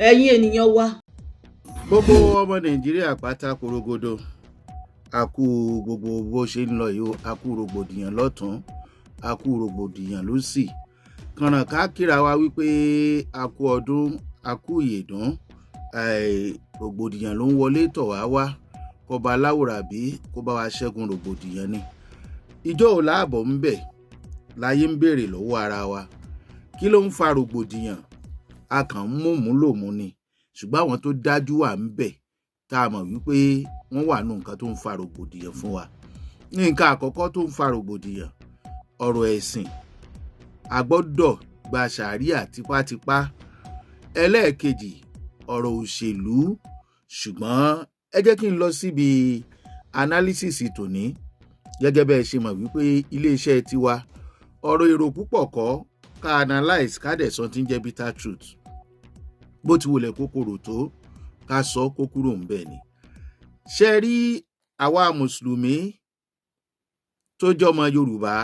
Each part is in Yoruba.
ẹ̀yin ènìyàn wa. Gbogbo ọmọ Nàìjíríà pátá korogodo, a kú gbogbo bó ṣe ń lọ yìí, a kú rògbòdìyàn lọ́tún, a kú rògbòdìyàn lósì. Kànràn ká kíra wa wípé a kú ọdún, a kú ìyèdún, rògbòdìyàn ló ń wọlé tọ̀ wá wá, kọba aláwòrábí kó bá wa ṣẹ́gun rògbòdìyàn ni. Ìjọ ò láàbọ̀ ń bẹ̀ láyé ń béèrè lọ́wọ́ ara wa. Kí ló ń fa rògbòdìyàn? A kàn ń mú lòmú ni, ṣùgbọ́n àwọn tó dájú wà ń bẹ̀ tá a mọ̀ wípé wọ́n wà nù nǹkan tó ń fa rògbòdìyàn fún wa. Nǹkan àkọ́kọ́ tó ń fa rògbòdìyàn, ọ̀rọ̀ ẹ̀sìn. A gbọ́dọ̀ gba Sharia tipátipá. Ẹlẹ́ẹ̀kejì, ọ̀rọ̀ òṣèlú. Ṣùgbọ́n ẹ jẹ́ kí n lọ síbi analysis tòní. Gẹ́gẹ́ bẹ́ẹ̀ ṣe mọ̀ wípé iléeṣẹ́ tiwa, ọ̀rọ̀ èrò púpọ̀ kọ́ ká analyse ká dẹ̀ sọ tí ń jẹ́ bitter truth. Bó ti wulẹ̀ kókòrò tó ká sọ kó kúrò ń bẹ̀ ni. Ṣé rí àwa mùsùlùmí tó jọmọ Yorùbá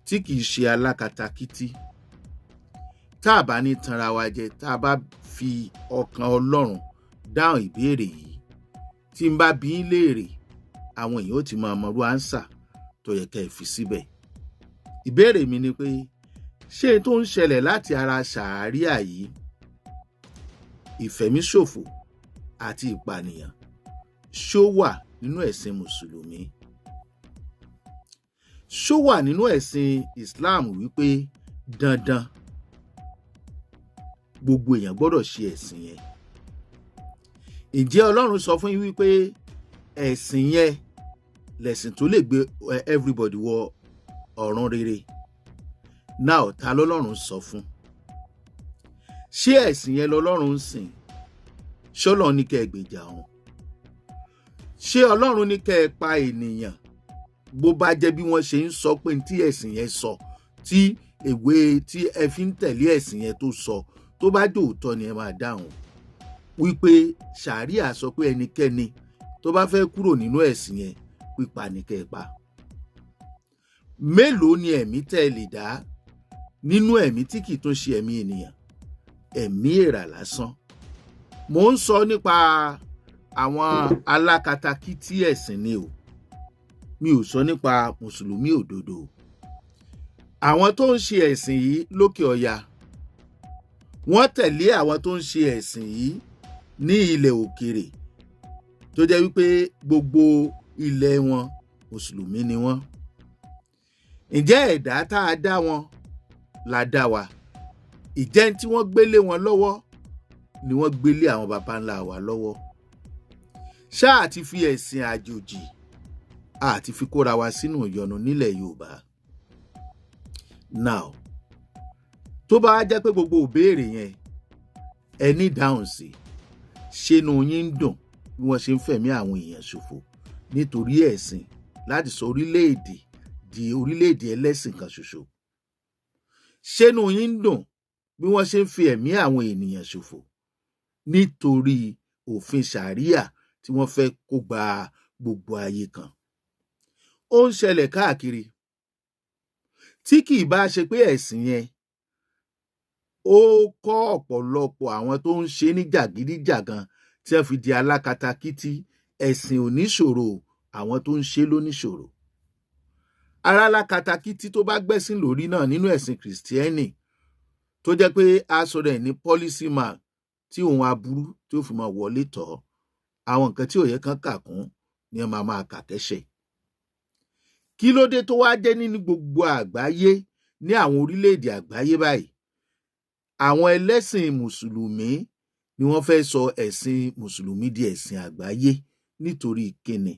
tí kìí ṣe alákatakítí, tá a bá ní tanra wa jẹ, tá a bá fi ọkàn Ọlọ́run dáhùn ìbéèrè yìí, tí n bá bi í léèrè, àwọn èèyàn ó ti máa mọrú ánsà tó yẹ kẹ́ ẹ fi síbẹ̀. Ìbéèrè mi ni pé ṣé tó ń ṣẹlẹ̀ láti ara Sharia yìí, ìfẹ̀míṣòfò àti ìpànìyàn, ṣó wà nínú ẹ̀sìn mùsùlùmí? Ṣó wà nínú ẹ̀sìn Islam wípé dandan gbogbo èèyàn gbọ́dọ̀ ṣe ẹ̀sìn yẹn? Ǹjẹ́ Ọlọ́run sọ fún yín wípé ẹ̀sìn yẹn lẹ̀sìn tó lè gbé everybody wọ ọ̀run rere? Now, ta lọ́lọ́run sọ fún? Ṣé ẹ̀sìn yẹn lọ́lọ́run ń sìn? Ṣé Ọlọ́run ní kẹ́ ẹ gbèjà wọn? Ṣé Ọlọ́run ní kẹ́ ẹ pa ènìyàn bó bá jẹ́ bí wọ́n ṣe ń sọ pé tí ẹ̀sìn yẹn sọ, tí ìwé tí ẹ fi ń tẹ̀lé ẹ̀sìn yẹn tó sọ, tó bá dòótọ́ ni ẹ máa dáhùn wípé Sharia sọ pé ẹnikẹ́ni tó bá fẹ́ kúrò nínú ẹ̀sìn yẹn, pípa ni kẹ́ ẹ pa. Mélòó ni ẹ̀mí tẹ́ ẹ lè dá nínú ẹ̀mí tí kì í tún ṣe ẹ̀mí ènìyàn? Ẹ̀mí èèrà lásán. Mò ń sọ nípa àwọn alákatakítí ẹ̀sìn ni o. Mi ò sọ nípa mùsùlùmí òdodo. Àwọn tó ń ṣe ẹ̀sìn yìí lókè ọya, wọ́n tẹ̀lé àwọn tó ń ṣe ẹ̀sìn yìí ní ilẹ̀ òkèrè, tó jẹ́ wípé gbogbo ilẹ̀ wọn mùsùlùmí ni wọ́n. Ǹjẹ́ ẹ̀dá tá a dá wọn la dá wa? Ìjẹ́ tí wọ́n gbélé wọn lọ́wọ́ ni wọ́n gbélé àwọn baba ńlá wa lọ́wọ́? Ṣáà ti fi ẹ̀sìn àjòjì àti fi kóra wa sínú ìyọnu nílẹ̀ Yorùbá? Now, tó bá jẹ́ pé gbogbo ìbéèrè yẹn ẹ ní dáhùn sí, ṣénú yín ń dùn bí wọ́n ṣe ń fẹ̀mí àwọn èèyàn ṣòfò nítorí ẹ̀sìn láti sọ orílẹ̀-èdè di orílẹ̀-èdè ẹlẹ́sìn kan ṣoṣo? Ṣénú yín ń dùn bí wọ́n ṣe ń fi ẹ̀mí àwọn ènìyàn ṣòfò nítorí òfin Sharia tí wọ́n fẹ́ kó gba gbogbo ayé kan? Ó ń ṣẹlẹ̀ káàkiri. Tí kì í bá ṣe pé ẹ̀sìn yẹn ó kọ́ ọ̀pọ̀lọpọ̀ àwọn tó ń ṣe ní jàgídíjàgan tí wọ́n fi di alákatakítí, ẹ̀sìn ò níṣòro, àwọn tó ń ṣe ló níṣòro. Ara alákatakítí tó bá gbẹ́sìn lórí náà nínú ẹ̀sìn Kìrìsìtẹ́nì, tó jẹ́ pé aṣọ rẹ̀ ní policy man, tí òun aburú tí ó fi máa wọlé tọ̀, àwọn nǹkan tí ò yẹ kán kà kún ni ẹ máa kà kẹ́ṣẹ̀. Kí ló dé tó wá jẹ́ nínú gbogbo àgbáyé, ní àwọn orílẹ̀-èdè àgbáyé báyìí, àwọn ẹlẹ́sìn mùsùlùmí ni wọ́n fẹ́ sọ ẹ̀sìn mùsùlùmí di ẹ̀sìn àgbáyé? Nítorí kíni?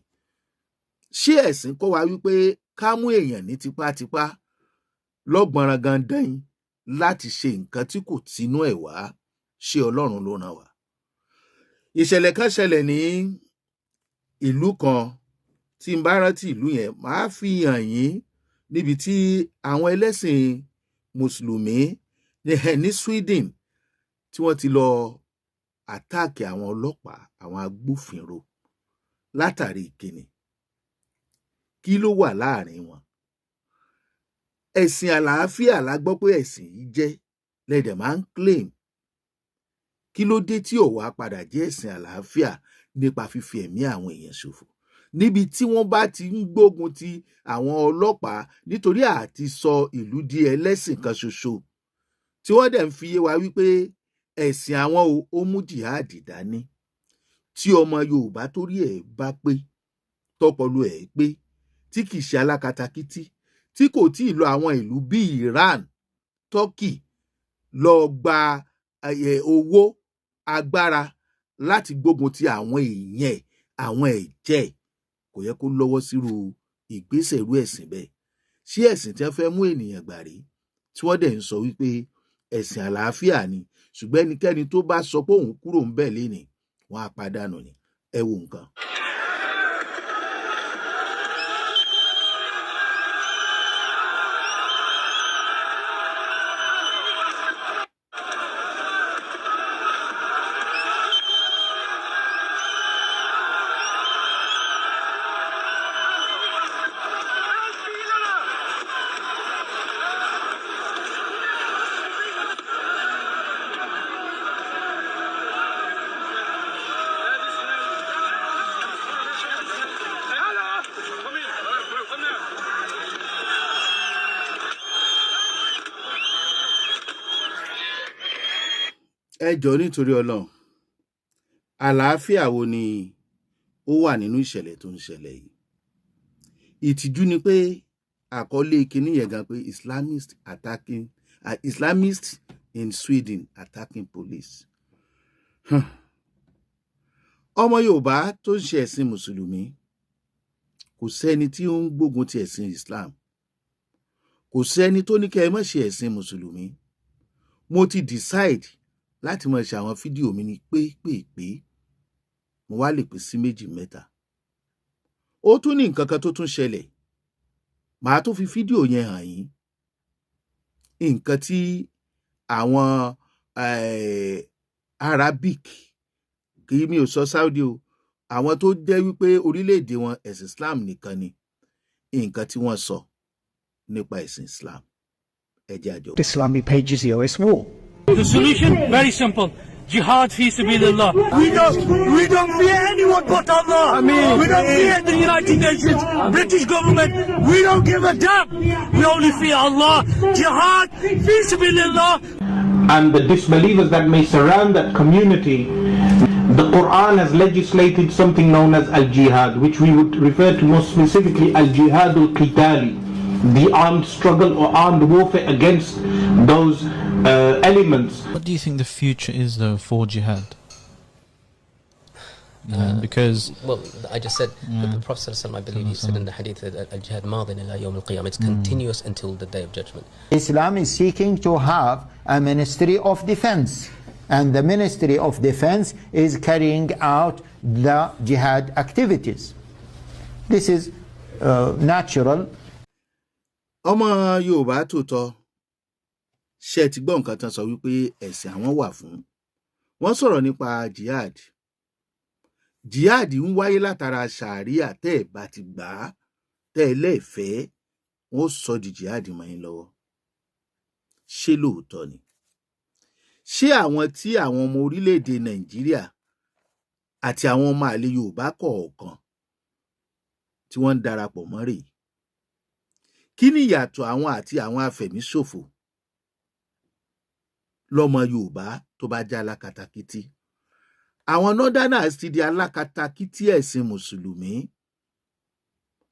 Ṣé ẹ̀sìn kọ́ wa wípé ká mú èèyàn ní tipátipá lọ́gbọ̀nràn gandan láti ṣe nǹkan tí kò tinú ẹ̀ wá? Ṣé Ọlọ́run ló rán wa? Ìṣẹ̀lẹ̀ kan ṣẹlẹ̀ ní ìlú kan, tí n bá rántí ìlú yẹn, màá fi hàn yín, níbi tí àwọn ẹlẹ́sìn mùsùlùmí ní Sweden tí wọ́n ti lọ àtáàkì àwọn ọlọ́pàá, àwọn agbófinró látàrí ìkíni. Kí ló wà láàrin wọn? Ẹ̀sìn àlàáfíà la gbọ́ pé ẹ̀sìn yìí jẹ́, lẹ́dẹ̀ máa ń claim. kí ló dé tí ò wá padà jẹ́ ẹ̀sìn àlàáfíà nípa fífi ẹ̀mí àwọn èèyàn ṣòfò níbi tí wọ́n bá ti ń gbógun ti àwọn ọlọ́pàá nítorí àti sọ ìlú di ẹlẹ́sìn kan ṣoṣo tí wọ́n dẹ̀ ń fi yé wa wípé ẹ̀sìn àwọn ó mú jihad dání tí ọmọ Yorùbá torí ẹ̀ bá pé tọpọlọ ẹ̀ pé tí kì í ṣe alákatakítí tí kò tí ì lọ àwọn ìlú bíi Iran, Turkey lọ gba owó agbára láti gbógun ti àwọn èèyàn àwọn ẹ̀jẹ̀ kò yẹ kó lọ́wọ́ sírú ìgbésẹ̀ irú ẹ̀sìn bẹ́ẹ̀ ṣé ẹ̀sìn tí wọ́n fẹ́ mú ènìyàn gbà rí tí wọ́n dẹ̀ ń sọ wípé ẹ̀sìn àlàáfíà ni ṣùgbọ́n ẹnikẹ́ni tó bá sọ pé òun kúrò ń bẹ̀ lénìí wọ́n á pàdánù ni ẹ wo nǹkan. ẹ jọ̀ọ́ nítorí Ọlọ́run àlàáfíà wo ni ó wà nínú ìṣẹ̀lẹ̀ tó ń ṣẹlẹ̀ yìí ìtìjú ni pé àkọlé kinní yẹn gan pé Islamists in Sweden attacking police ọmọ Yorùbá tó ń ṣe ẹ̀sìn mùsùlùmí kò sẹ́ni tí ó ń gbógun ti ẹ̀sìn Islam kò sẹ́ni tó ní kẹ́ ẹ má ṣe ẹ̀sìn mùsùlùmí mo ti decide láti máa ṣe àwọn fídíò mi ní pé mo wá lè pín sí méjì mẹ́ta ó tún ní nǹkan kan tó tún ṣẹlẹ̀ màá tó fi fídíò yẹn hàn yín nǹkan tí àwọn Arabic kì í mi ò sọ Saudi o àwọn tó jẹ́ wípé orílẹ̀-èdè wọn ẹ̀sìn Islam nìkan ni nǹkan tí wọ́n sọ nípa ẹ̀sìn Islam ẹ jẹ́ àjọ. Islamic pages here is war. The solution very simple. Jihad fi sabilillah. We don't fear anyone but Allah. We don't fear the United Nations, British government. We don't give a damn. We only fear Allah. Jihad fi sabilillah. And the disbelievers that may surround that community, the Quran has legislated something known as al-jihad, which we would refer to more specifically al-jihad al-qitali, the armed struggle or armed warfare against those elements. What do you think the future is though for jihad? Because well, I just said that the Prophet ﷺ, I believe he said in the hadith that al-jihad madin ila yawm al-qiyamah, it's continuous until the day of judgment. Islam is seeking to have a ministry of defense, and the ministry of defense is carrying out the jihad activities. This is natural. ọmọ Yorùbá tòótọ́ ṣe ti gbọ́ nǹkan tán sọ wípé ẹ̀sìn àwọn wà fún wọ́n sọ̀rọ̀ nípa jihad ń wáyé látara Sharia tẹ́ ẹ̀ bá ti gbà á tẹ́ ẹ lẹ́ẹ̀fẹ́ wọ́n sọ di jihad mọ́ yín lọ́wọ́ ṣé lóòótọ́ ni ṣé àwọn tí àwọn ọmọ orílẹ̀-èdè Nàìjíríà àti àwọn ọmọ àlè Yorùbá kọ̀ọ̀kan tí wọ́n ń darapọ̀ mọ́ rèé kí ni ìyàtọ̀ àwọn àti àwọn afẹ̀míṣòfò lọ́mọ Yorùbá tó bá jẹ́ alákatakítí àwọn northerners ti di alákatakítí ẹ̀sìn mùsùlùmí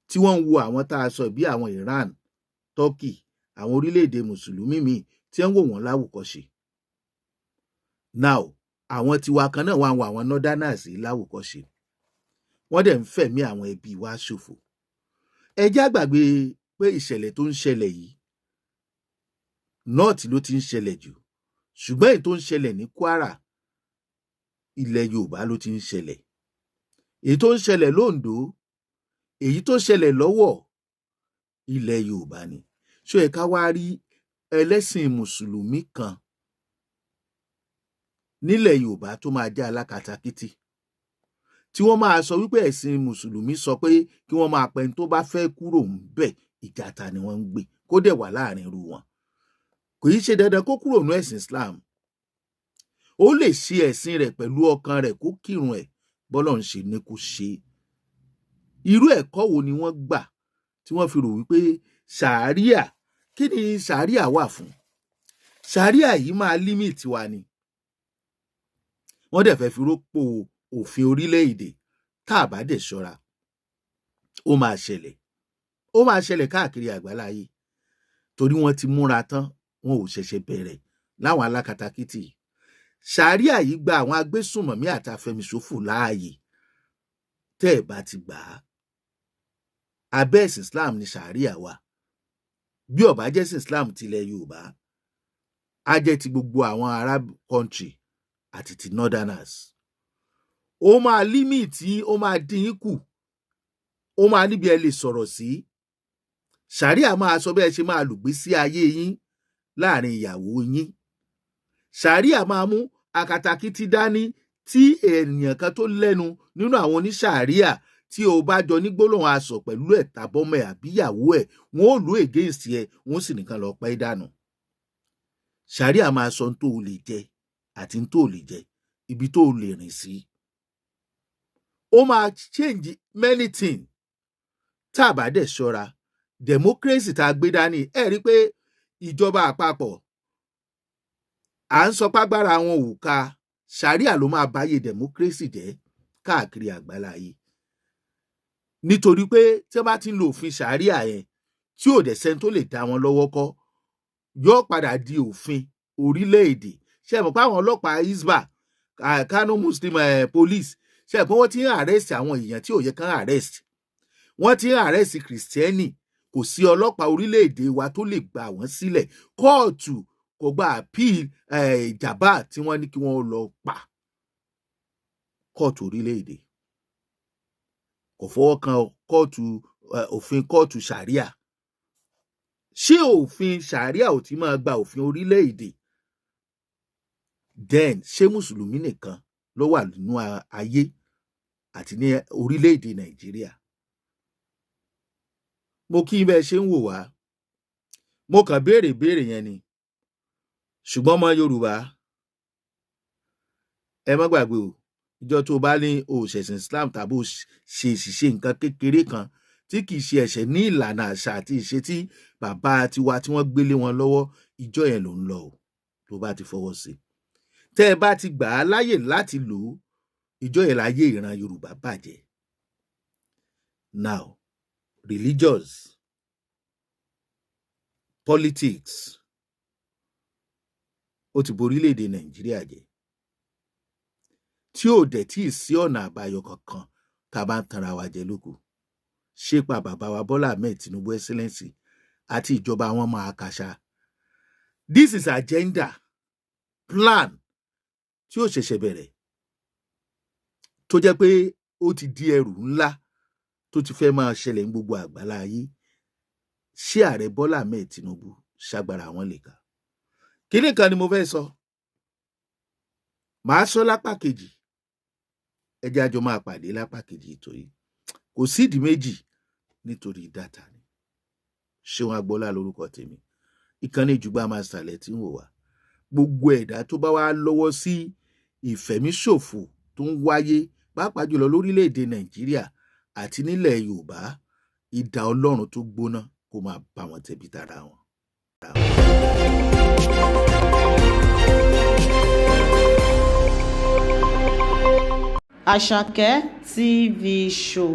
tí wọ́n ń wo àwọn tá a sọ bí àwọn Iran, Turkey, àwọn orílẹ̀-èdè mùsùlùmí míì tí wọ́n ń wò wọ́n láwòkọ́ṣe now àwọn tiwa kan náà wà ń wo àwọn northerners yìí láwòkọ́ṣe wọ́n dẹ̀ ń fẹ̀mí àwọn ẹbí wa ṣòfò ẹ jẹ́ àgbàgbé pé ìṣẹ̀lẹ̀ tó ń ṣẹlẹ̀ yìí north ló ti ń ṣẹlẹ̀ jù ṣùgbọ́n èyí tó ń ṣẹlẹ̀ ní Kwara ilẹ̀ Yorùbá ló ti ń ṣẹlẹ̀ èyí tó ń ṣẹlẹ̀ l'Oǹdó èyí tó ṣẹlẹ̀ lọ́wọ̀ ilẹ̀ Yorùbá ni ṣó ẹ ká wá rí ẹlẹ́sìn mùsùlùmí kan nílẹ̀ Yorùbá tó máa jẹ́ alákatakítí tí wọ́n máa sọ wípé ẹ̀sìn mùsùlùmí sọ pé kí wọ́n máa pẹ́ni tó bá fẹ́ kúrò ń bẹ̀ ìjàta ni wọ́n ń gbé kó dẹ̀ wà láàrin irú wọn kò í ṣe dandan kó kúrò ní ẹ̀sìn Islam ó lè ṣe ẹ̀sìn rẹ̀ pẹ̀lú ọkàn rẹ̀ kó kírun ẹ̀ bọ́lọ́run ṣe ní kó ṣe. Irú ẹ̀kọ́ wo ni wọ́n gbà tí wọ́n fi rò wípé Sharia, kí ni Sharia wà fún? Sharia yìí máa límìtì wa ni. Wọ́n dẹ̀ fẹ́ fi rọ́pò òfin orílẹ̀-èdè tá a bá dẹ̀ ṣọ́ra. Ó máa ṣẹlẹ̀ káàkiri àgbáláyé torí wọ́n ti múra tán, wọn ò ṣẹ̀ṣẹ̀ bẹ̀rẹ̀ láwọn alákatakítí. Sharia yìí gba àwọn agbésùnmọ̀mí àti afẹ̀míṣòfò láàyè. Tẹ́ ẹ̀ bá ti gbà á, abẹ́ ẹ̀sìn Islam ni Sharia wà. Bí ó bá jẹ́ ẹ̀sìn Islam tilẹ̀ Yorùbá, á jẹ́ ti gbogbo àwọn Arab country àti ti Northerners. Ó máa límìtì, ó máa dín kù, ó máa níbi ẹ lè sọ̀rọ̀ sí. Sharia máa sọ bẹ́ẹ̀ ṣe máa lùgbé sí ayé yín láàrin ìyàwó yín. Sharia máa mú akatakítí dání tí ènìyàn kan tó lẹ́nu nínú àwọn oníṣàríà tí o bá jọ ní gbólóhùn asọ̀ pẹ̀lú ẹ̀ tàbọ́mọ ẹ̀ àbí ìyàwó ẹ̀, wọ́n ó lò against ẹ, wọ́n sì nìkan lọ pa ẹ́ dànù. Sharia máa sọ tó o lè jẹ àti tó o lè jẹ, ibi tó o lè rìn sí. Ó máa change many things tá a bá dẹ̀ ṣọ́ra. Democracy tá a gbé dání, ẹ rí pé ìjọba àpapọ̀ à ń sọ págbára àwọn ò ká. Sharia ló máa báyé democracy jẹ́ káàkiri àgbáláyé. Nítorí pé tí wọ́n bá ti ń lo òfin Sharia yẹn tí ò dẹ̀ sẹ́ni tó lè dá wọn lọ́wọ́ kọ́, yóò padà di òfin orílẹ̀-èdè. Ṣé ẹ mọ̀ pé àwọn ọlọ́pàá Hisba, Kano Muslim police, ṣé ẹ pé wọ́n ti ń arrest àwọn èèyàn tí ò yẹ kán arrest. Wọ́n ti ń arrest Kìrìsìtẹ́nì. Kò sí ọlọ́pàá orílẹ̀-èdè wa tó lè gbà wọ́n sílẹ̀. Kóòtù kò gba appeal ìjàmbá tí wọ́n ní kí wọ́n lọ pa. Kóòtù orílẹ̀-èdè kò fọwọ́ kan òfin kóòtù Sharia. Ṣé òfin Sharia ò ti máa gba òfin orílẹ̀-èdè? Then ṣé mùsùlùmí nìkan ló wà nínú ayé àti ní orílẹ̀-èdè Nàìjíríà? Mo kí bẹ́ẹ̀ ṣe ń wò wá. Mo kàn béèrè yẹn ni. Ṣùgbọ́n ọmọ Yorùbá, ẹ má gbàgbé o, ìjọ tó bá ní òṣèṣìn Islam tàbí ṣe nǹkan kékeré kan tí kì í ṣe ẹ̀ṣẹ̀ ní ìlànà àṣà àti ìṣe tí bàbá tiwa tí wọ́n gbélé wọn lọ́wọ́, ìjọ yẹn ló ń lọ o tó bá ti fọwọ́ sí. Tẹ́ ẹ bá ti gbà á láyè láti lò ó, ìjọ yẹn láyé ìran Yorùbá bàjẹ́. Now, religious, politics, ó ti borí orílẹ̀-èdè Nàìjíríà jẹ́. Tí ò dẹ̀ tí ì sí ọ̀nà àbáyọ kankan tá a bá ń tanra wa jẹ lóko. Ṣépa bàbá wa Bọ́lá Ahmed Tinubu Excellency àti ìjọba wọn máa kàṣà. This is agenda, plan tí ó ṣẹ̀ṣẹ̀ bẹ̀rẹ̀, tó jẹ́ pé ó ti di ẹrù ńlá tó ti fẹ́ máa ṣẹlẹ̀ ní gbogbo àgbáláyé. Ṣé ààrẹ Bọ́lá Ahmed Tinubu ṣagbára wọn lè kà? Kíní kan ni mo fẹ́ sọ. Màá sọ lápá kejì. Ẹ jẹ́ a jọ máa pàdé lápá kejì ètò yìí. Kò sídìí méjì nítorí dátà ni. Ṣéun Agbọ́lá lórúkọ tèmi. Ìkànnì Ìjùgbà Masterlet tí ń wò wá. Gbogbo ẹ̀dá tó bá wá lọ́wọ́ sí ìfẹ̀míṣòfò tó ń wáyé pàápàá jùlọ lórílẹ̀-èdè Nàìjíríà àti nílẹ̀ Yorùbá, idà Ọlọ́run tó gbóná kó máa bá wọn tẹ̀bí tara wọn. Àṣàkẹ́ TV show.